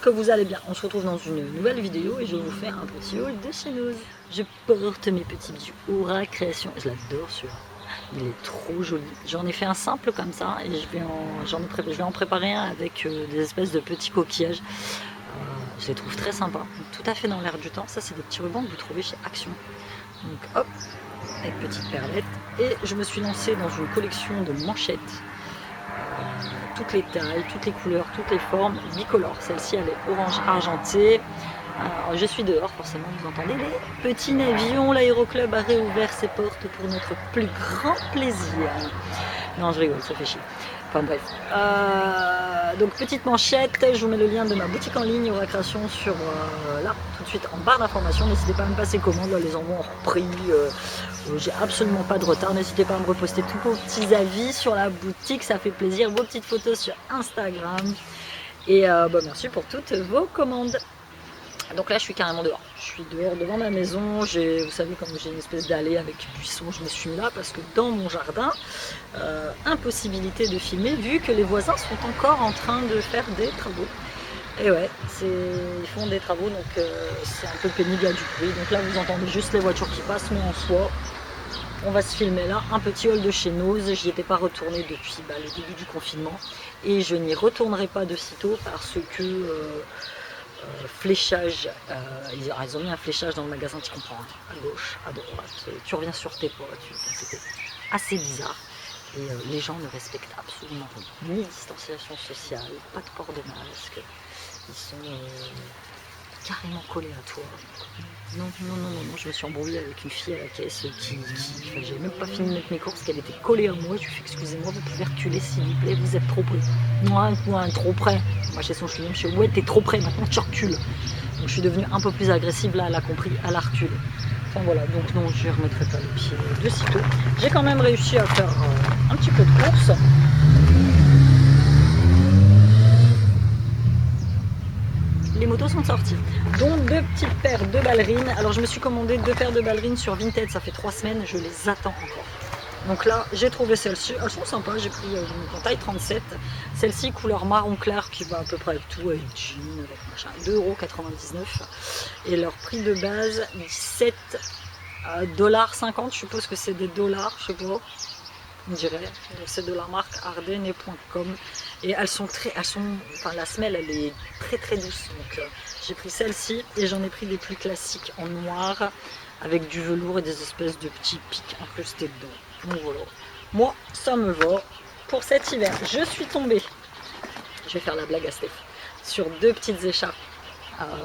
que vous allez bien. On se retrouve dans une nouvelle vidéo et je vous fais un petit haul de chez nous. Je porte mes petits bijoux Aura Création. Je l'adore celui-là. Il est trop joli. J'en ai fait un simple comme ça et je vais en préparer un avec des espèces de petits coquillages. Je les trouve très sympas. Tout à fait dans l'air du temps. Ça, c'est des petits rubans que vous trouvez chez Action. Donc hop, avec petite perlette. Et je me suis lancée dans une collection de manchettes. Toutes les tailles, toutes les couleurs, toutes les formes, bicolores. Celle-ci, elle est orange argenté. Alors, je suis dehors, forcément, vous entendez les petits navillons. L'aéroclub a réouvert ses portes pour notre plus grand plaisir. Non, je rigole, ça fait chier. Enfin bref. Donc petite manchette, je vous mets le lien de ma boutique en ligne Aura Création sur là, tout de suite en barre d'informations. N'hésitez pas à me passer commande, là, les envois ont repris. J'ai absolument pas de retard. N'hésitez pas à me reposter tous vos petits avis sur la boutique, ça fait plaisir. Vos petites photos sur Instagram. Et merci pour toutes vos commandes. Donc là, je suis carrément dehors. Je suis dehors devant ma maison. Vous savez, comme j'ai une espèce d'allée avec buisson, je me suis mis là parce que dans mon jardin, impossibilité de filmer vu que les voisins sont encore en train de faire des travaux. Et ouais, ils font des travaux, donc c'est un peu pénible, il y a du bruit. Donc là, vous entendez juste les voitures qui passent, mais en soi, on va se filmer là. Un petit haul de chez Nose. J'y étais pas retournée depuis le début du confinement. Et je n'y retournerai pas de sitôt parce que... fléchage, ils ont mis un fléchage dans le magasin, tu comprends, à gauche, à droite, tu reviens sur tes pas, c'était assez bizarre et les gens ne respectent absolument rien, ni distanciation sociale, pas de port de masque, ils sont carrément collés à toi. Non, je me suis embrouillée avec une fille à la caisse j'ai même pas fini de mettre mes courses, qu'elle était collée à moi. Je lui ai fait excusez-moi, vous pouvez reculer s'il vous plaît, vous êtes trop près. Moi, trop près. Moi, chez son chien, je suis ouais, t'es trop près, maintenant tu recules. Donc je suis devenue un peu plus agressive, là, elle a compris, elle a reculé. Enfin voilà, donc non, je ne remettrai pas les pieds de sitôt. J'ai quand même réussi à faire un petit peu de course. Les motos sont sorties. Donc deux petites paires de ballerines. Alors je me suis commandé 2 paires de ballerines sur Vinted, ça fait 3 semaines, je les attends encore. Donc là j'ai trouvé celles-ci, elles sont sympas, j'ai pris en taille 37. Celle-ci couleur marron clair qui va à peu près avec tout, avec jean, avec machin, 2,99 €. Et leur prix de base 17,50 $, je suppose que c'est des dollars, je sais pas. On dirait, donc c'est de la marque ardenne.com et enfin la semelle elle est très douce, donc j'ai pris celle-ci et j'en ai pris des plus classiques en noir avec du velours et des espèces de petits pics incrustés dedans. Donc voilà, moi ça me va pour cet hiver. Je suis tombée, je vais faire la blague à Steph, sur 2 petites écharpes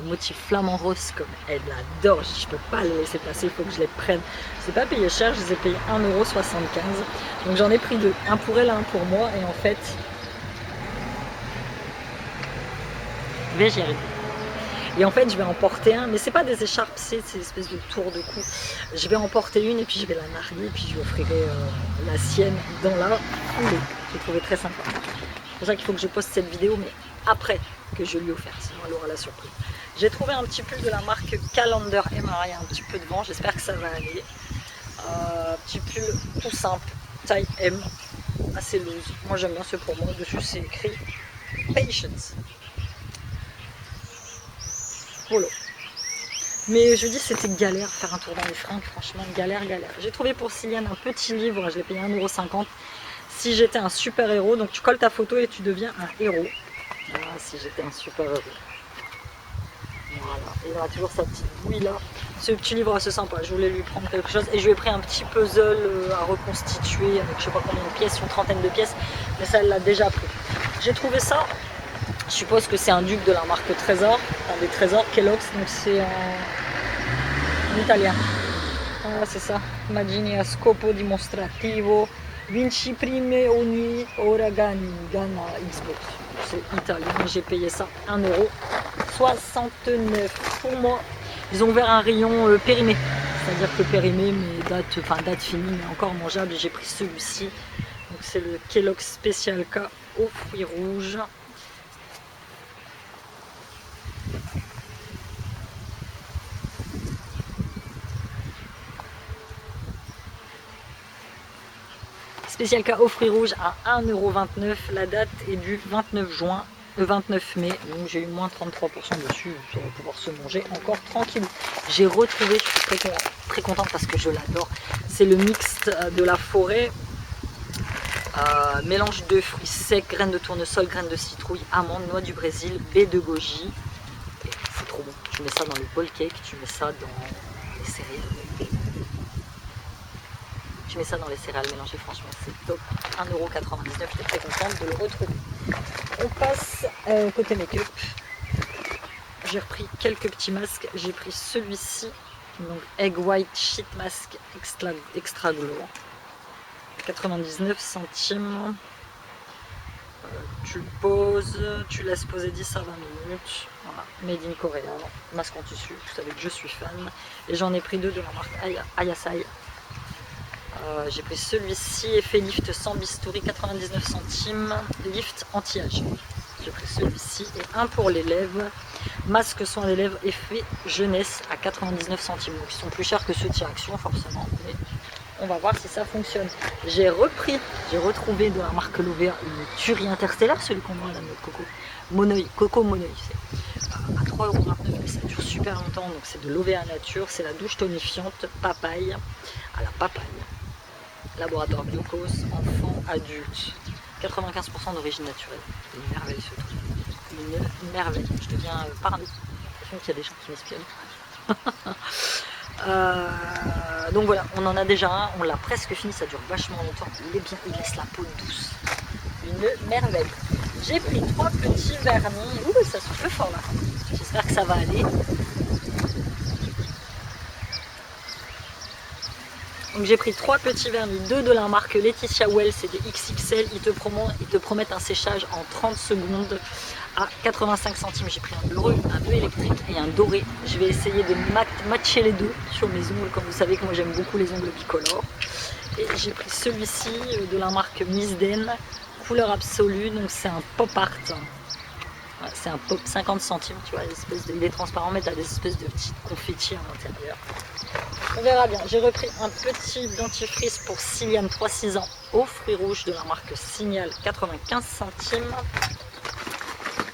motif flamant rose comme elle adore, je peux pas les laisser passer, il faut que je les prenne. Je les ai pas payé cher, je les ai payés 1,75 €. Donc j'en ai pris 2, un pour elle, un pour moi et en fait, j'y arrive. Et en fait je vais en porter un, mais c'est pas des écharpes, c'est ces espèces de tours de cou. Je vais en porter une et puis je vais la narguer et puis je lui offrirai la sienne dans la foulée. J'ai trouvé très sympa. C'est pour ça qu'il faut que je poste cette vidéo, mais après que je lui ai offert, sinon elle aura la surprise. J'ai trouvé un petit pull de la marque Calendar M, il y a un petit peu de vent, j'espère que ça va aller. Petit pull tout simple, taille M, assez loose. Moi j'aime bien ce pour moi, dessus c'est écrit Patience. Voilà. Mais je dis c'était galère faire un tour dans les fringues, franchement galère. J'ai trouvé pour Siliane un petit livre, je l'ai payé 1,50 €. Si j'étais un super héros, donc tu colles ta photo et tu deviens un héros. Voilà, si j'étais un super héros. Voilà, il y aura toujours sa petite bouille là. Ce petit livre assez sympa, je voulais lui prendre quelque chose et je lui ai pris un petit puzzle à reconstituer avec je sais pas combien de pièces, une trentaine de pièces, mais ça elle l'a déjà pris. J'ai trouvé ça, je suppose que c'est un duc de la marque Trésor, un des trésors Kellogg's, donc c'est en italien. Voilà, c'est ça, Immagini a scopo dimostrativo, Vinci prime ogni ora gana Xbox. C'est italien, j'ai payé ça 1,69 € pour moi. Ils ont ouvert un rayon périmé, c'est-à-dire que périmé, mais date finie, mais encore mangeable. J'ai pris celui-ci, donc c'est le Kellogg's Special K aux fruits rouges. Spécial K aux fruits rouges à 1,29 €. La date est du 29 juin le 29 mai, donc j'ai eu moins 33% dessus, ça va pouvoir se manger encore tranquille. J'ai retrouvé, je suis très contente parce que je l'adore, c'est le mixte de la forêt, mélange de fruits secs, graines de tournesol, graines de citrouille, amandes, noix du Brésil, baies de goji. C'est trop bon, tu mets ça dans les bowl cakes, tu mets ça dans les céréales. Tu mets ça dans les céréales mélangées, franchement c'est top. 1,99 €, j'étais très contente de le retrouver. On passe côté make-up. J'ai repris quelques petits masques. J'ai pris celui-ci, donc Egg White Sheet Mask Extra Glow. 99 centimes. Tu le poses, tu laisses poser 10 à 20 minutes. Voilà, made in Korea, masque en tissu, vous savez que je suis fan. Et j'en ai pris deux de la marque Ayasai. J'ai pris celui-ci, effet lift sans bistouri, 99 centimes, lift anti-âge. J'ai pris celui-ci et un pour les lèvres, masque soin des lèvres, effet jeunesse à 99 centimes. Donc ils sont plus chers que ceux de Action forcément, mais on va voir si ça fonctionne. J'ai retrouvé de la marque Lovea une tuerie interstellaire, celui qu'on voit à la noix de coco. Coco Monoï, à 3,29 €, mais ça dure super longtemps, donc c'est de Lovea Nature, c'est la douche tonifiante papaye à la papaye. Laboratoire Biocos, enfant, adulte, 95% d'origine naturelle. Une merveille ce truc. Une merveille. Je deviens parano. J'ai l'impression qu'il y a des gens qui m'espionnent. Donc voilà, on en a déjà un, on l'a presque fini, ça dure vachement longtemps. Il est bien, il laisse la peau douce. Une merveille. J'ai pris 3 petits vernis. Ouh, ça souffle fort là. J'espère que ça va aller. Donc j'ai pris 3 petits vernis, 2 de la marque Laetitia Well, c'est des XXL, ils te promettent un séchage en 30 secondes à 85 centimes. J'ai pris un bleu électrique et un doré. Je vais essayer de matcher les deux sur mes ongles, comme vous savez que moi j'aime beaucoup les ongles bicolores. Et j'ai pris celui-ci de la marque Miss Den, couleur absolue, donc c'est un pop art. Ouais, c'est un pop 50 centimes, tu vois, il est transparent mais tu as des espèces de petites confettis à l'intérieur. On verra bien. J'ai repris un petit dentifrice pour Ciliane 3-6 ans aux fruits rouges de la marque Signal, 95 centimes.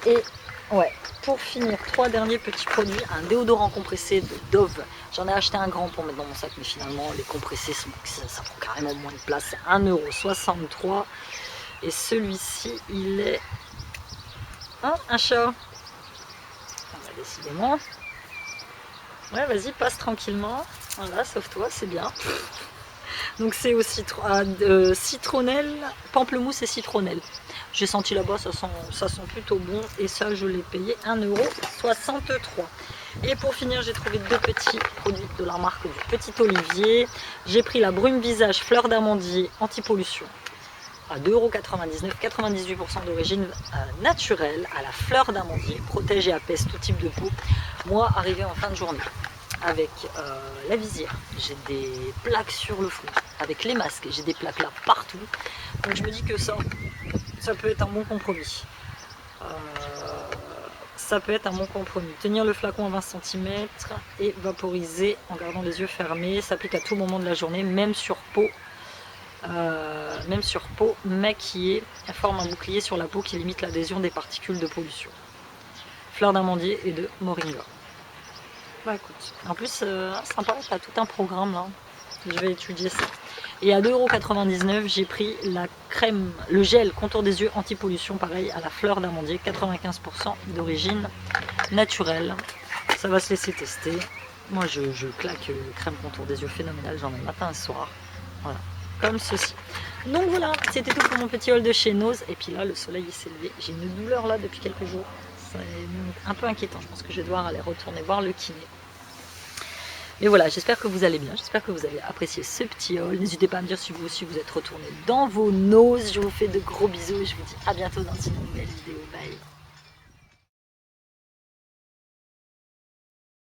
Et ouais, pour finir, 3 derniers petits produits, un déodorant compressé de Dove. J'en ai acheté un grand pour mettre dans mon sac, mais finalement les compressés, ça prend carrément moins de place. C'est 1,63 €. Et celui-ci, il est... Hein, un chat. Ah bah, décidément. Ouais, vas-y, passe tranquillement. Voilà, sauve-toi, c'est bien. Donc c'est au citronnelle, pamplemousse et citronnelle. J'ai senti là-bas, ça sent plutôt bon. Et ça, je l'ai payé 1,63 €. Et pour finir, j'ai trouvé 2 petits produits de la marque du Petit Olivier. J'ai pris la brume visage fleur d'amandier anti-pollution à 2,99 €, 98% d'origine naturelle, à la fleur d'amandier, protège et apaise tout type de peau. Moi, arrivé en fin de journée, avec la visière, j'ai des plaques sur le front, avec les masques, j'ai des plaques là partout. Donc je me dis que ça peut être un bon compromis. Ça peut être un bon compromis. Tenir le flacon à 20 cm et vaporiser en gardant les yeux fermés, s'applique à tout moment de la journée, même sur peau maquillée, elle forme un bouclier sur la peau qui limite l'adhésion des particules de pollution. Fleur d'amandier et de moringa. Bah écoute, en plus sympa, t'as tout un programme là, je vais étudier ça. Et à 2,99 €, j'ai pris la crème, le gel contour des yeux anti-pollution, pareil à la fleur d'amandier, 95% d'origine naturelle. Ça va se laisser tester. Moi je claque crème contour des yeux phénoménale, j'en ai matin et soir. Voilà. Comme ceci. Donc voilà, c'était tout pour mon petit haul de chez Nose. Et puis là, le soleil s'est levé. J'ai une douleur là depuis quelques jours. C'est un peu inquiétant. Je pense que je vais devoir aller retourner voir le kiné. Mais voilà, j'espère que vous allez bien. J'espère que vous avez apprécié ce petit haul. N'hésitez pas à me dire si vous aussi vous êtes retourné dans vos noses. Je vous fais de gros bisous et je vous dis à bientôt dans une nouvelle vidéo.